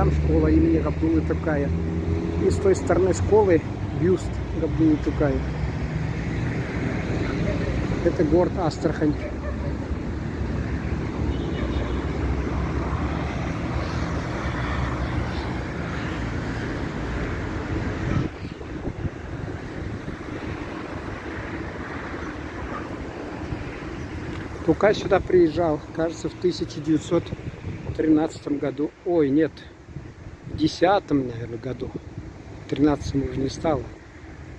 там школа имени Габдуллы Тукая. И с той стороны школы бюст Габдуллы Тукая. Это город Астрахань. Тукай сюда приезжал, кажется, в 1913 году. Ой, нет, в 10-м, наверное, году. В 13-м уже не стало.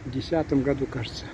В 10-м году, кажется.